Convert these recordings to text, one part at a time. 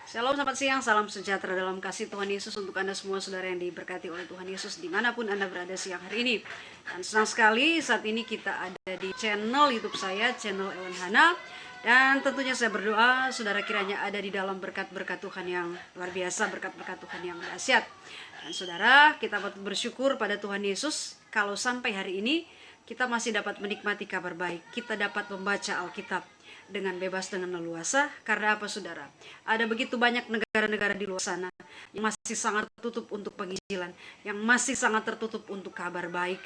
Shalom, selamat siang, salam sejahtera dalam kasih Tuhan Yesus untuk Anda semua saudara yang diberkati oleh Tuhan Yesus dimanapun Anda berada siang hari ini. Dan senang sekali saat ini kita ada di channel YouTube saya, channel Ellen Hana. Dan tentunya saya berdoa saudara kiranya ada di dalam berkat-berkat Tuhan yang luar biasa, berkat-berkat Tuhan yang dahsyat. Dan saudara, kita patut bersyukur pada Tuhan Yesus kalau sampai hari ini kita masih dapat menikmati kabar baik. Kita dapat membaca Alkitab dengan bebas, dengan leluasa. Karena apa saudara? Ada begitu banyak negara-negara di luar sana yang masih sangat tertutup untuk penginjilan, yang masih sangat tertutup untuk kabar baik.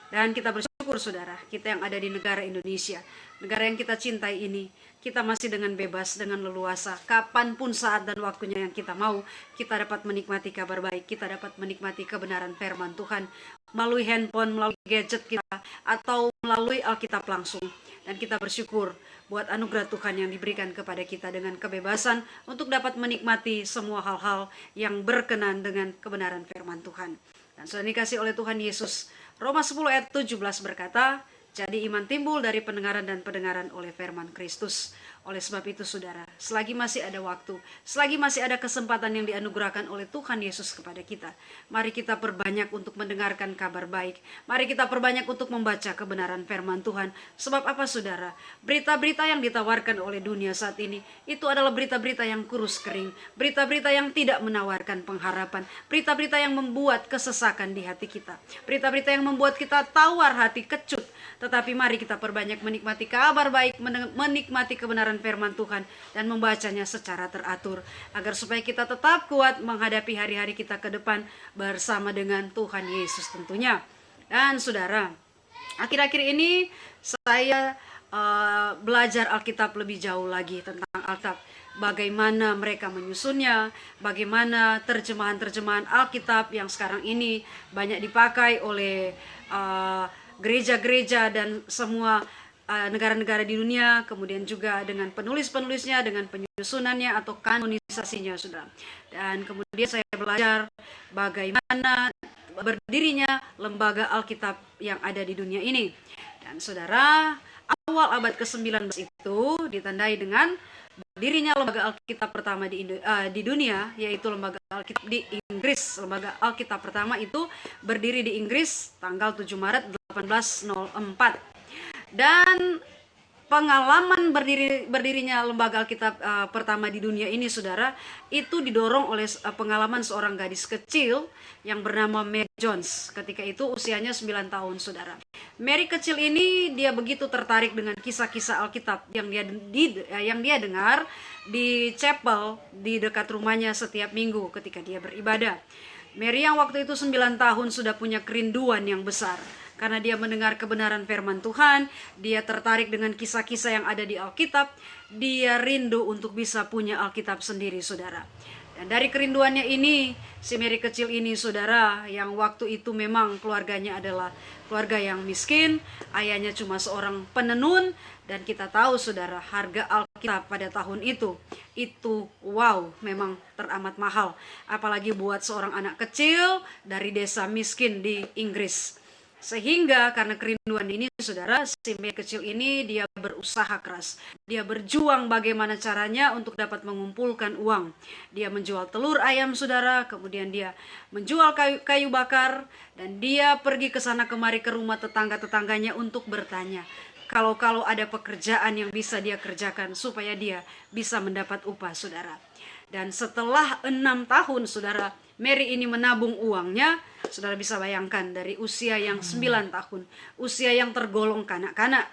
Dan kita bersyukur saudara, kita yang ada di negara Indonesia, negara yang kita cintai ini, kita masih dengan bebas, dengan leluasa, kapanpun saat dan waktunya yang kita mau, kita dapat menikmati kabar baik, kita dapat menikmati kebenaran firman Tuhan melalui handphone, melalui gadget kita, atau melalui Alkitab langsung. Dan kita bersyukur buat anugerah Tuhan yang diberikan kepada kita dengan kebebasan untuk dapat menikmati semua hal-hal yang berkenan dengan kebenaran firman Tuhan. Dan sudah dikasih oleh Tuhan Yesus, Roma 10 ayat 17 berkata, jadi iman timbul dari pendengaran dan pendengaran oleh firman Kristus. Oleh sebab itu saudara, selagi masih ada waktu, selagi masih ada kesempatan yang dianugerahkan oleh Tuhan Yesus kepada kita, mari kita perbanyak untuk mendengarkan kabar baik. Mari kita perbanyak untuk membaca kebenaran firman Tuhan. Sebab apa saudara? Berita-berita yang ditawarkan oleh dunia saat ini, itu adalah berita-berita yang kurus kering. Berita-berita yang tidak menawarkan pengharapan. Berita-berita yang membuat kesesakan di hati kita. Berita-berita yang membuat kita tawar hati, kecut. Tetapi mari kita perbanyak menikmati kabar baik, menikmati kebenaran firman Tuhan, dan membacanya secara teratur, agar supaya kita tetap kuat menghadapi hari-hari kita ke depan bersama dengan Tuhan Yesus tentunya. Dan saudara, akhir-akhir ini saya belajar Alkitab lebih jauh lagi tentang Alkitab, bagaimana mereka menyusunnya, bagaimana terjemahan-terjemahan Alkitab yang sekarang ini banyak dipakai oleh gereja-gereja dan semua negara-negara di dunia, kemudian juga dengan penulis-penulisnya, dengan penyusunannya atau kanonisasinya saudara. Dan kemudian saya belajar bagaimana berdirinya lembaga Alkitab yang ada di dunia ini. Dan saudara, awal abad ke-19 itu ditandai dengan berdirinya lembaga Alkitab pertama di dunia, yaitu lembaga Alkitab di Inggris. Lembaga Alkitab pertama itu berdiri di Inggris tanggal 7 Maret 1804. Dan pengalaman berdirinya lembaga Alkitab pertama di dunia ini saudara, itu didorong oleh pengalaman seorang gadis kecil yang bernama Mary Jones. Ketika itu usianya 9 tahun saudara. Mary kecil ini dia begitu tertarik dengan kisah-kisah Alkitab yang dia dengar di chapel di dekat rumahnya setiap minggu ketika dia beribadah. Mary yang waktu itu 9 tahun sudah punya kerinduan yang besar. Karena dia mendengar kebenaran firman Tuhan, dia tertarik dengan kisah-kisah yang ada di Alkitab, dia rindu untuk bisa punya Alkitab sendiri saudara. Dan dari kerinduannya ini, si Mary kecil ini saudara, yang waktu itu memang keluarganya adalah keluarga yang miskin, ayahnya cuma seorang penenun, dan kita tahu saudara, harga Alkitab pada tahun itu wow, memang teramat mahal. Apalagi buat seorang anak kecil dari desa miskin di Inggris. Sehingga karena kerinduan ini saudara, si Mary kecil ini dia berusaha keras. Dia berjuang bagaimana caranya untuk dapat mengumpulkan uang. Dia menjual telur ayam saudara, kemudian dia menjual kayu bakar, dan dia pergi ke sana kemari ke rumah tetangga-tetangganya untuk bertanya kalau ada pekerjaan yang bisa dia kerjakan supaya dia bisa mendapat upah saudara. Dan setelah 6 tahun saudara, Mary ini menabung uangnya. Saudara bisa bayangkan dari usia yang 9 tahun, usia yang tergolong kanak-kanak,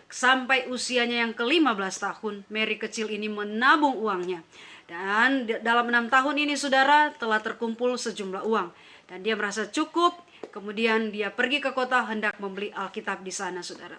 sampai usianya yang ke-15 tahun, Mary kecil ini menabung uangnya. Dan dalam 6 tahun ini saudara telah terkumpul sejumlah uang. Dan dia merasa cukup, kemudian dia pergi ke kota hendak membeli Alkitab di sana saudara.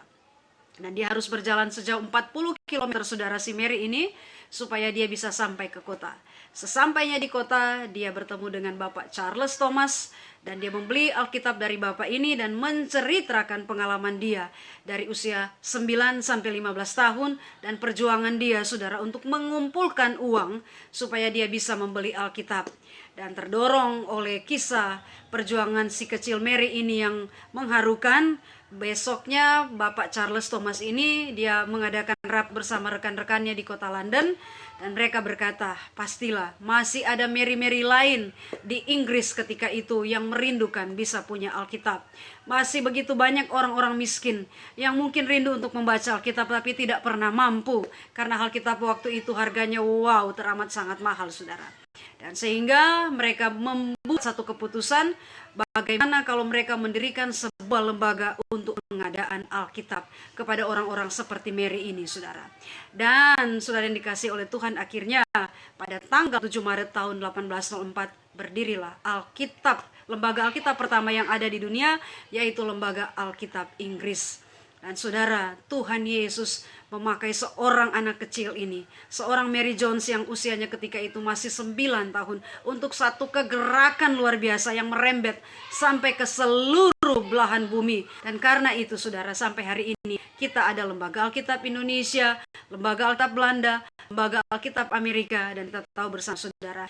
Dan dia harus berjalan sejauh 40 km saudara si Mary ini, supaya dia bisa sampai ke kota. Sesampainya di kota, dia bertemu dengan Bapak Charles Thomas, dan dia membeli Alkitab dari Bapak ini dan menceritakan pengalaman dia dari usia 9 sampai 15 tahun dan perjuangan dia saudara untuk mengumpulkan uang supaya dia bisa membeli Alkitab. Dan terdorong oleh kisah perjuangan si kecil Mary ini yang mengharukan, besoknya Bapak Charles Thomas ini dia mengadakan bersama rekan-rekannya di kota London, dan mereka berkata, pastilah masih ada Mary-Mary lain di Inggris ketika itu yang merindukan bisa punya Alkitab. Masih begitu banyak orang-orang miskin yang mungkin rindu untuk membaca Alkitab tapi tidak pernah mampu, karena Alkitab waktu itu harganya teramat sangat mahal, saudara. Dan sehingga mereka membuat satu keputusan, bagaimana kalau mereka mendirikan sebuah lembaga untuk pengadaan Alkitab kepada orang-orang seperti Mary ini, saudara. Dan saudara yang dikasih oleh Tuhan, akhirnya pada tanggal 7 Maret tahun 1804 berdirilah Alkitab, lembaga Alkitab pertama yang ada di dunia, yaitu lembaga Alkitab Inggris. Dan saudara, Tuhan Yesus memakai seorang anak kecil ini, seorang Mary Jones yang usianya ketika itu masih 9 tahun, untuk satu kegerakan luar biasa yang merembet sampai ke seluruh belahan bumi. Dan karena itu, saudara, sampai hari ini kita ada lembaga Alkitab Indonesia, lembaga Alkitab Belanda, lembaga Alkitab Amerika, dan kita tahu bersama, saudara,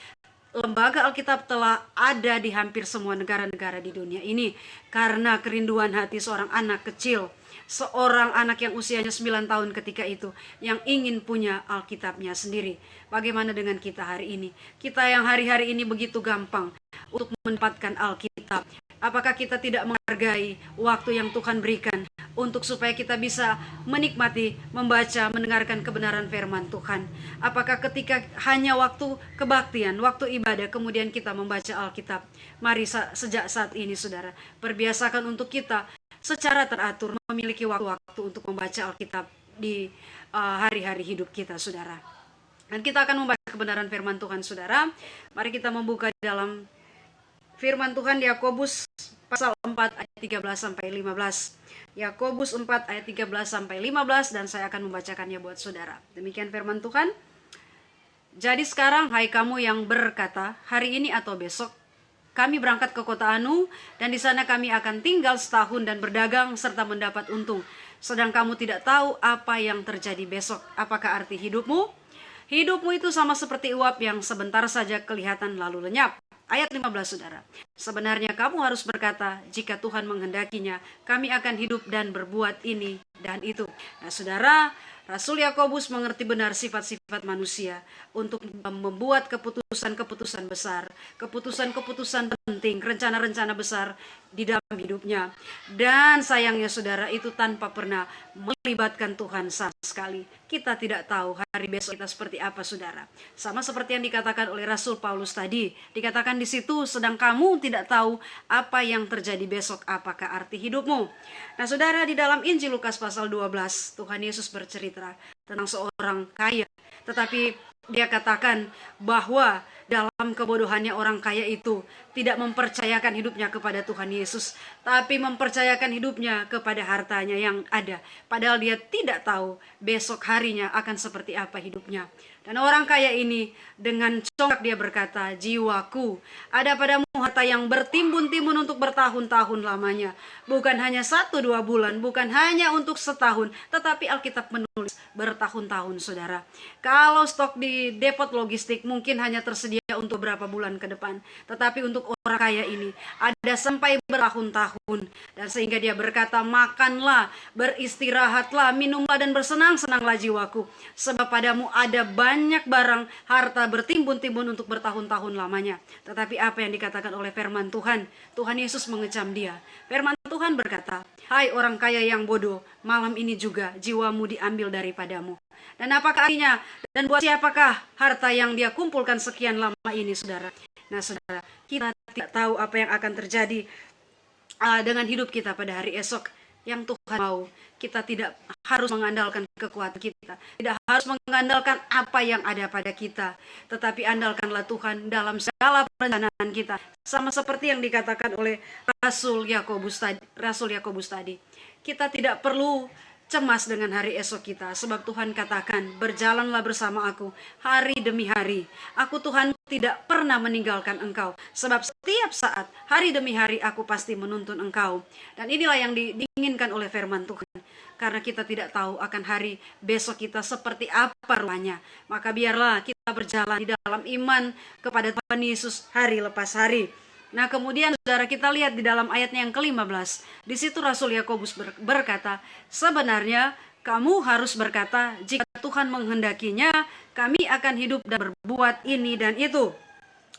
lembaga Alkitab telah ada di hampir semua negara-negara di dunia ini karena kerinduan hati seorang anak kecil, seorang anak yang usianya 9 tahun ketika itu, yang ingin punya Alkitabnya sendiri. Bagaimana dengan kita hari ini? Kita yang hari-hari ini begitu gampang untuk mendapatkan Alkitab. Apakah kita tidak menghargai waktu yang Tuhan berikan untuk supaya kita bisa menikmati, membaca, mendengarkan kebenaran firman Tuhan? Apakah ketika hanya waktu kebaktian, waktu ibadah, kemudian kita membaca Alkitab? Mari sejak saat ini, saudara, perbiasakan untuk kita secara teratur memiliki waktu-waktu untuk membaca Alkitab di hari-hari hidup kita, saudara. Dan kita akan membaca kebenaran firman Tuhan, saudara. Mari kita membuka dalam firman Tuhan Yakobus pasal 4 ayat 13 sampai 15. Yakobus 4 ayat 13 sampai 15, dan saya akan membacakannya buat saudara. Demikian firman Tuhan. Jadi sekarang, hai kamu yang berkata, hari ini atau besok kami berangkat ke kota Anu, dan di sana kami akan tinggal setahun dan berdagang serta mendapat untung. Sedang kamu tidak tahu apa yang terjadi besok. Apakah arti hidupmu? Hidupmu itu sama seperti uap yang sebentar saja kelihatan lalu lenyap. Ayat 15, saudara. Sebenarnya kamu harus berkata, jika Tuhan menghendakinya, kami akan hidup dan berbuat ini dan itu. Nah, saudara, Rasul Yakobus mengerti benar sifat-sifat manusia untuk membuat keputusan-keputusan besar, keputusan-keputusan penting, rencana-rencana besar di dalam hidupnya. Dan sayangnya, saudara, itu tanpa pernah melibatkan Tuhan sama sekali. Kita tidak tahu hari besok kita seperti apa, saudara. Sama seperti yang dikatakan oleh Rasul Paulus tadi. Dikatakan di situ, sedang kamu tidak tahu apa yang terjadi besok, apakah arti hidupmu. Nah, saudara, di dalam Injil Lukas pasal 12, Tuhan Yesus bercerita tentang seorang kaya. Tetapi dia katakan bahwa dalam kebodohannya orang kaya itu tidak mempercayakan hidupnya kepada Tuhan Yesus, tapi mempercayakan hidupnya kepada hartanya yang ada. Padahal dia tidak tahu besok harinya akan seperti apa hidupnya. Dan orang kaya ini dengan congkak dia berkata, jiwaku, ada padamu harta yang bertimbun-timbun untuk bertahun-tahun lamanya. Bukan hanya 1-2 bulan, bukan hanya untuk setahun, tetapi Alkitab menulis bertahun-tahun, saudara. Kalau stok di depot logistik mungkin hanya tersedia untuk berapa bulan ke depan, tetapi untuk orang kaya ini ada sampai bertahun-tahun. Dan sehingga dia berkata, makanlah, beristirahatlah, minumlah dan bersenang-senanglah jiwaku, sebab padamu ada banyak barang harta bertimbun-timbun untuk bertahun-tahun lamanya. Tetapi apa yang dikatakan oleh firman Tuhan? Tuhan Yesus mengecam dia. Firman Tuhan berkata, hai orang kaya yang bodoh, malam ini juga jiwamu diambil daripadamu. Dan apakah artinya? Dan buat siapakah harta yang dia kumpulkan sekian lama ini, saudara? Nah, saudara, kita tidak tahu apa yang akan terjadi dengan hidup kita pada hari esok. Yang Tuhan mau, kita tidak harus mengandalkan kekuatan kita, tidak harus mengandalkan apa yang ada pada kita, tetapi andalkanlah Tuhan dalam segala perencanaan kita. Sama seperti yang dikatakan oleh Rasul Yakobus tadi. Kita tidak perlu cemas dengan hari esok kita, sebab Tuhan katakan, berjalanlah bersama aku hari demi hari. Aku Tuhan tidak pernah meninggalkan engkau, sebab setiap saat, hari demi hari aku pasti menuntun engkau. Dan inilah yang diinginkan oleh firman Tuhan. Karena kita tidak tahu akan hari besok kita seperti apa rupanya, maka biarlah kita berjalan di dalam iman kepada Tuhan Yesus hari lepas hari. Nah, kemudian saudara, kita lihat di dalam ayatnya yang ke-15. Di situ Rasul Yakobus berkata, sebenarnya kamu harus berkata, jika Tuhan menghendakinya, kami akan hidup dan berbuat ini dan itu.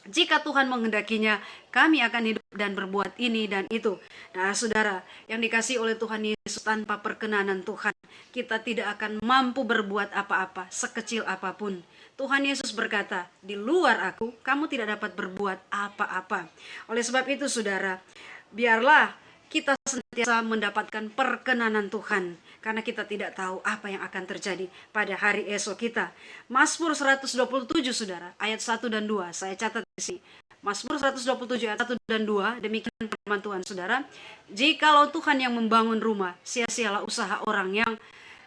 Jika Tuhan menghendakinya, kami akan hidup dan berbuat ini dan itu. Nah, saudara, yang dikasihi oleh Tuhan Yesus, tanpa perkenanan Tuhan, kita tidak akan mampu berbuat apa-apa, sekecil apapun. Tuhan Yesus berkata, di luar aku, kamu tidak dapat berbuat apa-apa. Oleh sebab itu, saudara, biarlah kita senantiasa mendapatkan perkenanan Tuhan, karena kita tidak tahu apa yang akan terjadi pada hari esok kita. Mazmur 127, saudara, ayat 1 dan 2, saya catat di sini. Mazmur 127 ayat 1 dan 2, demikian firman Tuhan, saudara. Jikalau Tuhan yang membangun rumah, sia-sialah usaha orang yang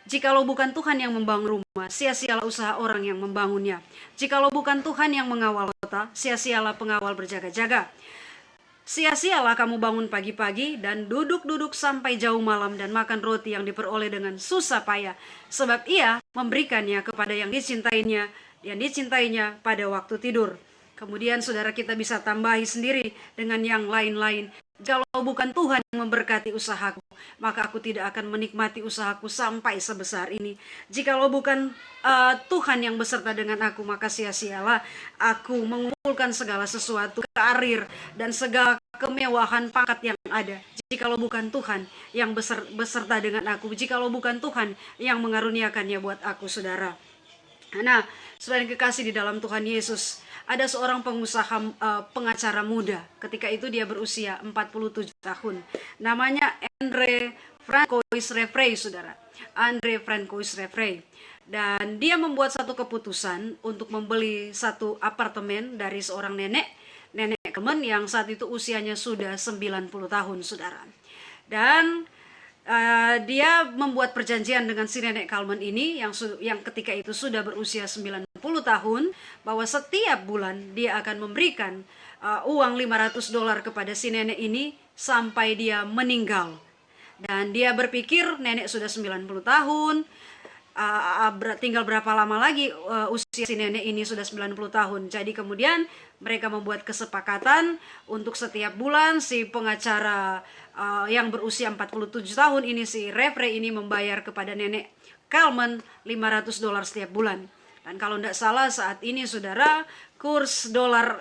Jikalau bukan Tuhan yang membangun rumah, sia-sialah usaha orang yang membangunnya. Jikalau bukan Tuhan yang mengawal kota, sia-sialah pengawal berjaga-jaga. Sia-sialah kamu bangun pagi-pagi dan duduk-duduk sampai jauh malam dan makan roti yang diperoleh dengan susah payah, sebab ia memberikannya kepada yang dicintainya pada waktu tidur. Kemudian saudara, kita bisa tambahi sendiri dengan yang lain-lain. Kalau bukan Tuhan yang memberkati usahaku, maka aku tidak akan menikmati usahaku sampai sebesar ini. Jikalau bukan Tuhan yang beserta dengan aku, maka sia-sialah aku mengumpulkan segala sesuatu, karir, dan segala kemewahan pangkat yang ada. Jikalau bukan Tuhan yang beserta dengan aku, jikalau bukan Tuhan yang mengaruniakannya buat aku, saudara. Nah, saudara yang kekasih di dalam Tuhan Yesus, ada seorang pengusaha pengacara muda. Ketika itu dia berusia 47 tahun. Namanya Andre Francois Refray, saudara. Andre Francois Refray. Dan dia membuat satu keputusan untuk membeli satu apartemen dari seorang nenek Kalman yang saat itu usianya sudah 90 tahun, saudara. Dan dia membuat perjanjian dengan si nenek Kalman ini yang ketika itu sudah berusia 90 tahun, bahwa setiap bulan dia akan memberikan uang $500 kepada si nenek ini sampai dia meninggal. Dan dia berpikir nenek sudah 90 tahun, tinggal berapa lama lagi usia si nenek ini sudah 90 tahun. Jadi kemudian mereka membuat kesepakatan untuk setiap bulan si pengacara yang berusia 47 tahun ini, si Refray ini, membayar kepada nenek Kalman $500 setiap bulan. Dan kalau tidak salah saat ini, saudara, kurs dolar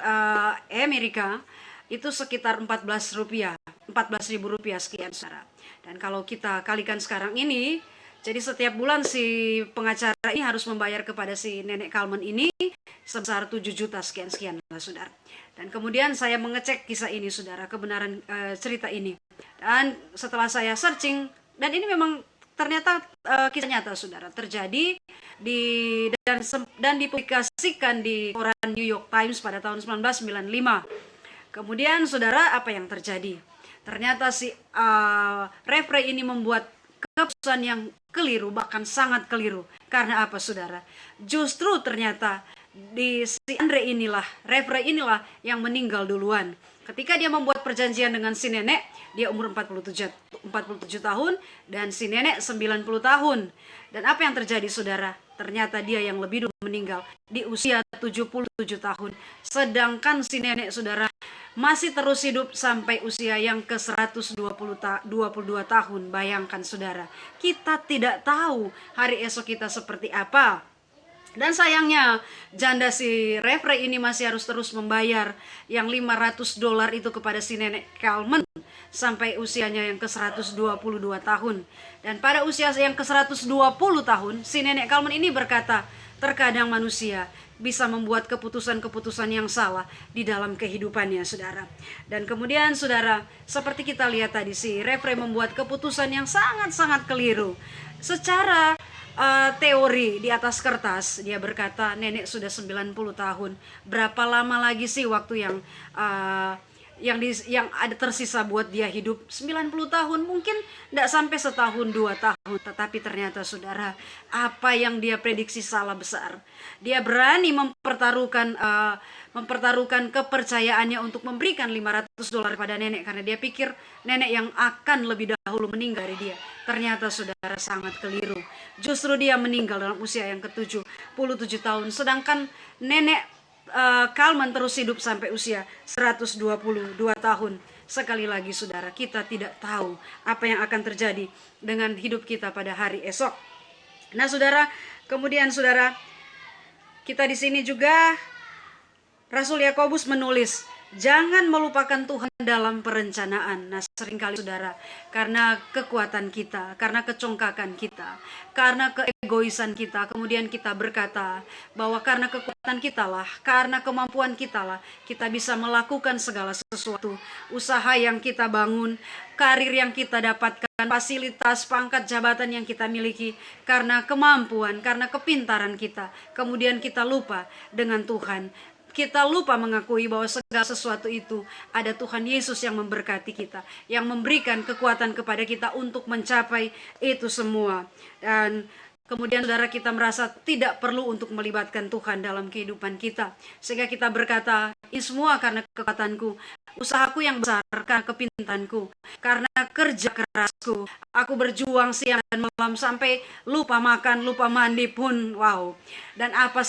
Amerika itu sekitar 14.000 rupiah sekian, saudara. Dan kalau kita kalikan sekarang ini, jadi setiap bulan si pengacara ini harus membayar kepada si nenek Kalman ini sebesar 7 juta sekian, saudara. Dan kemudian saya mengecek kisah ini, saudara, kebenaran cerita ini. Dan setelah saya searching, dan ini memang ternyata kisah nyata, saudara, terjadi dan dipublikasikan di koran New York Times pada tahun 1995. Kemudian, saudara, apa yang terjadi? Ternyata si Refray ini membuat keputusan yang keliru, bahkan sangat keliru. Karena apa, saudara? Justru ternyata si Andre inilah, Refray inilah yang meninggal duluan. Ketika dia membuat perjanjian dengan si nenek, dia umur 47 tahun dan si nenek 90 tahun. Dan apa yang terjadi, saudara? Ternyata dia yang lebih dulu meninggal di usia 77 tahun. Sedangkan si nenek, saudara, masih terus hidup sampai usia yang ke 122 tahun. Bayangkan, saudara, kita tidak tahu hari esok kita seperti apa. Dan sayangnya janda si Refray ini masih harus terus membayar yang $500 itu kepada si nenek Kalman sampai usianya yang ke 122 tahun. Dan pada usia yang ke 120 tahun, si nenek Kalman ini berkata, terkadang manusia bisa membuat keputusan-keputusan yang salah di dalam kehidupannya, saudara. Dan kemudian, saudara, seperti kita lihat tadi, si Refray membuat keputusan yang sangat-sangat keliru. Secara teori di atas kertas, dia berkata nenek sudah 90 tahun. Berapa lama lagi sih waktu yang ada tersisa buat dia hidup? 90 tahun, mungkin tidak sampai setahun 2 tahun. Tetapi ternyata, saudara, apa yang dia prediksi salah besar. Dia berani mempertaruhkan kepercayaannya untuk memberikan $500 pada nenek, karena dia pikir nenek yang akan lebih dahulu meninggal dari dia. Ternyata, saudara, sangat keliru. Justru dia meninggal dalam usia yang ke-77 tahun, sedangkan nenek Kalman terus hidup sampai usia 122 tahun. Sekali lagi, saudara, kita tidak tahu apa yang akan terjadi dengan hidup kita pada hari esok. Nah, saudara, kemudian saudara, kita di sini juga Rasul Yakobus menulis, jangan melupakan Tuhan dalam perencanaan. Nah, seringkali saudara, karena kekuatan kita, karena kecongkakan kita, karena keegoisan kita, kemudian kita berkata bahwa karena kekuatan kita lah, karena kemampuan kita lah, kita bisa melakukan segala sesuatu. Usaha yang kita bangun, karir yang kita dapatkan, fasilitas, pangkat, jabatan yang kita miliki, karena kemampuan, karena kepintaran kita. Kemudian kita lupa dengan Tuhan. Kita lupa mengakui bahwa segala sesuatu itu ada Tuhan Yesus yang memberkati kita, yang memberikan kekuatan kepada kita untuk mencapai itu semua. Dan kemudian saudara, kita merasa tidak perlu untuk melibatkan Tuhan dalam kehidupan kita, sehingga kita berkata, ini semua karena kekuatanku, usahaku yang besar, karena kepintaranku, karena kerja kerasku, aku berjuang siang dan malam sampai lupa makan, lupa mandi pun, wow. Dan apa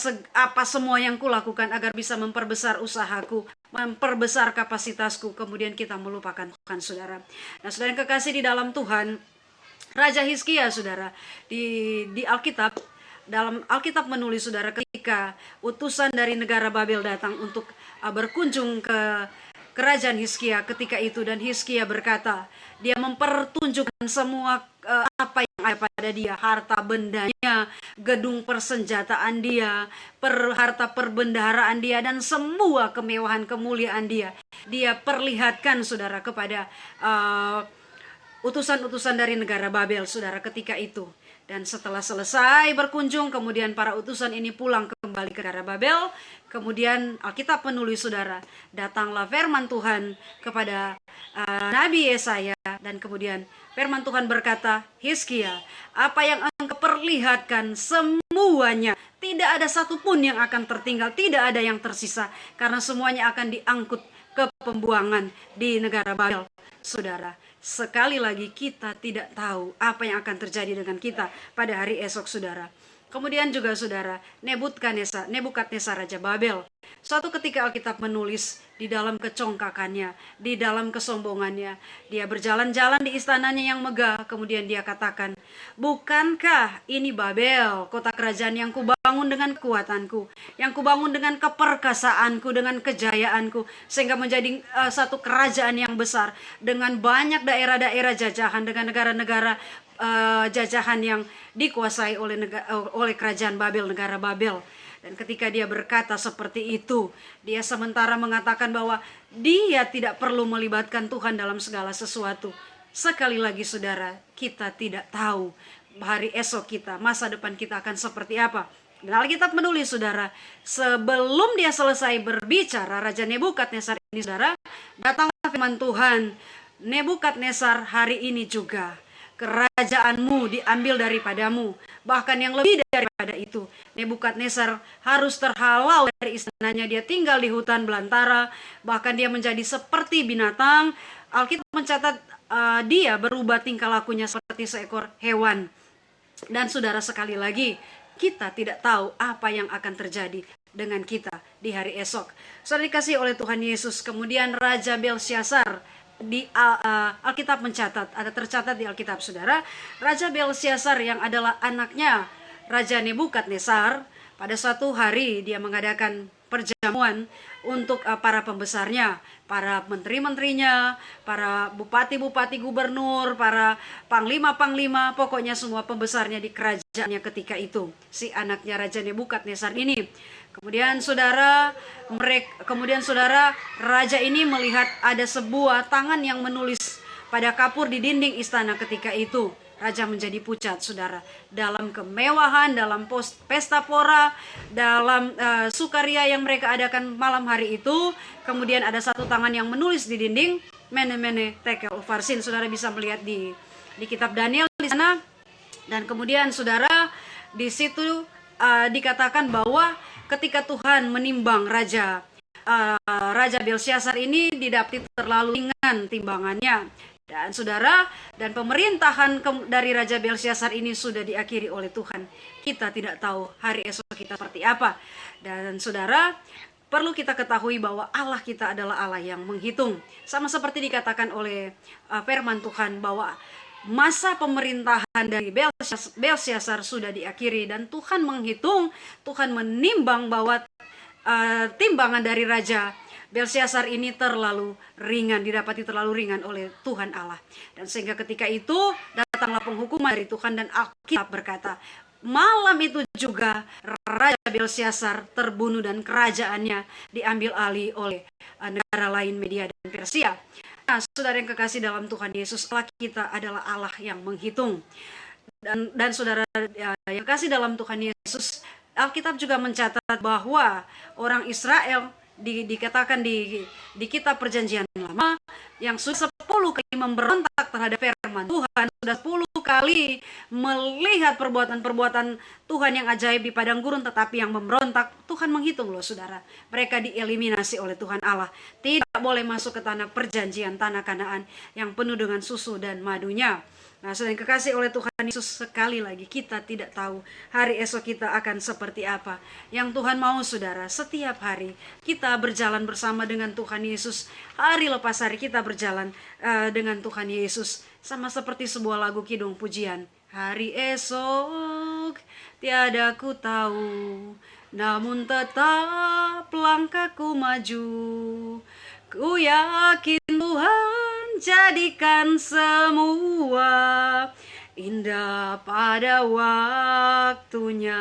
semua yang kulakukan agar bisa memperbesar usahaku, memperbesar kapasitasku, kemudian kita melupakan Tuhan, saudara. Nah, saudara yang kekasih di dalam Tuhan, Raja Hizkia, saudara, di Alkitab, dalam Alkitab menulis, saudara, ketika utusan dari negara Babel datang untuk berkunjung ke kerajaan Hizkia ketika itu, dan Hizkia berkata, dia mempertunjukkan semua apa yang ada pada dia, harta bendanya, gedung persenjataan dia, harta perbendaharaan dia, dan semua kemewahan kemuliaan dia. Dia perlihatkan, saudara, kepada utusan-utusan dari negara Babel, saudara, ketika itu. Dan setelah selesai berkunjung, kemudian para utusan ini pulang kembali ke negara Babel. Kemudian Alkitab menulis, saudara, datanglah firman Tuhan kepada Nabi Yesaya, dan kemudian firman Tuhan berkata, Hizkia, apa yang engkau perlihatkan semuanya, tidak ada satupun yang akan tertinggal, tidak ada yang tersisa, karena semuanya akan diangkut ke pembuangan di negara Babel. Saudara, sekali lagi kita tidak tahu apa yang akan terjadi dengan kita pada hari esok, saudara. Kemudian juga, saudara, Nebukadnezar Raja Babel, suatu ketika Alkitab menulis, di dalam kecongkakannya, di dalam kesombongannya, dia berjalan-jalan di istananya yang megah. Kemudian dia katakan, bukankah ini Babel, kota kerajaan yang kubangun dengan kekuatanku, yang kubangun dengan keperkasaanku, dengan kejayaanku, sehingga menjadi satu kerajaan yang besar, dengan banyak daerah-daerah jajahan, dengan negara-negara jajahan yang dikuasai oleh kerajaan Babel, negara Babel. Dan ketika dia berkata seperti itu, dia sementara mengatakan bahwa dia tidak perlu melibatkan Tuhan dalam segala sesuatu. Sekali lagi, saudara, kita tidak tahu hari esok kita, masa depan kita akan seperti apa. Dan Alkitab menulis, saudara, sebelum dia selesai berbicara, Raja Nebukadnezar ini, saudara, datanglah firman Tuhan, Nebukadnezar, hari ini juga kerajaanmu diambil daripadamu. Bahkan yang lebih daripada itu, Nebukadnezar harus terhalau dari istananya. Dia tinggal di hutan belantara, bahkan dia menjadi seperti binatang. Alkitab mencatat dia berubah tingkah lakunya seperti seekor hewan. Dan saudara, sekali lagi, kita tidak tahu apa yang akan terjadi dengan kita di hari esok. Saudara dikasih oleh Tuhan Yesus, kemudian Raja Belsyazar, di Alkitab mencatat, ada tercatat di Alkitab, saudara, Raja Belsyazar yang adalah anaknya Raja Nebukadnezar, pada suatu hari dia mengadakan perjamuan untuk para pembesarnya, para menteri-menterinya, para bupati-bupati, gubernur, para panglima-panglima, pokoknya semua pembesarnya di kerajaannya ketika itu, si anaknya Raja Nebukadnezar ini. Kemudian saudara, raja ini melihat ada sebuah tangan yang menulis pada kapur di dinding istana ketika itu. Raja menjadi pucat, saudara, dalam kemewahan, dalam pesta pora, dalam sukaria yang mereka adakan malam hari itu. Kemudian ada satu tangan yang menulis di dinding, Mene Mene Tekel Ufarsin. Saudara bisa melihat di kitab Daniel di sana. Dan kemudian, saudara, di situ dikatakan bahwa ketika Tuhan menimbang Raja Belsyazar ini, didapati terlalu ringan timbangannya. Dan saudara, dan pemerintahan dari Raja Belsyazar ini sudah diakhiri oleh Tuhan. Kita tidak tahu hari esok kita seperti apa. Dan saudara, perlu kita ketahui bahwa Allah kita adalah Allah yang menghitung. Sama seperti dikatakan oleh firman Tuhan bahwa masa pemerintahan dari Belsyazar sudah diakhiri, dan Tuhan menghitung, Tuhan menimbang bahwa timbangan dari Raja Belsyazar ini terlalu ringan, didapati terlalu ringan oleh Tuhan Allah. Dan sehingga ketika itu datanglah penghukuman dari Tuhan, dan Alkitab berkata, malam itu juga Raja Belsyazar terbunuh dan kerajaannya diambil alih oleh negara lain, Media dan Persia. Nah, saudara yang kekasih dalam Tuhan Yesus, Allah kita adalah Allah yang menghitung. Dan saudara yang kasih dalam Tuhan Yesus, Alkitab juga mencatat bahwa orang Israel dikatakan di kitab Perjanjian Lama yang sudah 10 kali memberontak terhadap firman Tuhan, sudah 10 kali melihat perbuatan-perbuatan Tuhan yang ajaib di padang gurun, tetapi yang memberontak, Tuhan menghitung loh saudara, mereka dieliminasi oleh Tuhan Allah, tidak boleh masuk ke tanah perjanjian, tanah Kanaan yang penuh dengan susu dan madunya. Nah, saudara yang kekasih oleh Tuhan Yesus, sekali lagi kita tidak tahu hari esok kita akan seperti apa. Yang Tuhan mau saudara, setiap hari kita berjalan bersama dengan Tuhan Yesus. Hari lepas hari kita berjalan dengan Tuhan Yesus. Sama seperti sebuah lagu kidung pujian. Hari esok tiada ku tahu, namun tetap langkahku maju. Ku yakin Tuhan jadikan semua indah pada waktunya.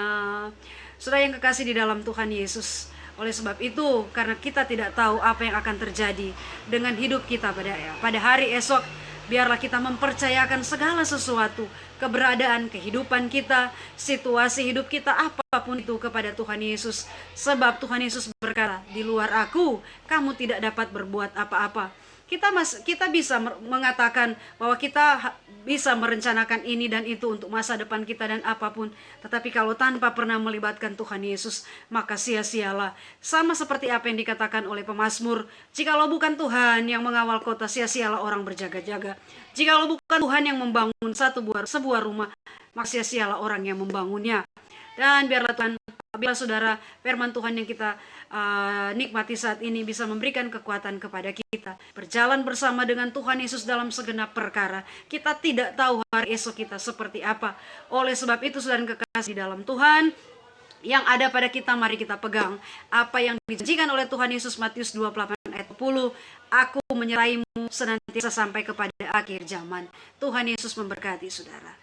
Saudara yang kekasih di dalam Tuhan Yesus, oleh sebab itu, karena kita tidak tahu apa yang akan terjadi dengan hidup kita pada hari esok, biarlah kita mempercayakan segala sesuatu, keberadaan, kehidupan kita, situasi hidup kita, apapun itu kepada Tuhan Yesus. Sebab Tuhan Yesus berkata, di luar aku, kamu tidak dapat berbuat apa-apa. Kita bisa mengatakan bahwa kita bisa merencanakan ini dan itu untuk masa depan kita dan apapun. Tetapi kalau tanpa pernah melibatkan Tuhan Yesus, maka sia-sialah. Sama seperti apa yang dikatakan oleh pemazmur, jikalau bukan Tuhan yang mengawal kota, sia-sialah orang berjaga-jaga. Jikalau bukan Tuhan yang membangun sebuah rumah, maka sia-sialah orang yang membangunnya. Dan biarlah Tuhan, bila saudara, firman Tuhan yang kita nikmati saat ini bisa memberikan kekuatan kepada kita berjalan bersama dengan Tuhan Yesus dalam segenap perkara. Kita tidak tahu hari esok kita seperti apa. Oleh sebab itu, saudara kekasih dalam Tuhan, yang ada pada kita, mari kita pegang apa yang dijanjikan oleh Tuhan Yesus, Matius 28 ayat 10. Aku menyeraimu senantiasa sampai kepada akhir zaman. Tuhan Yesus memberkati saudara.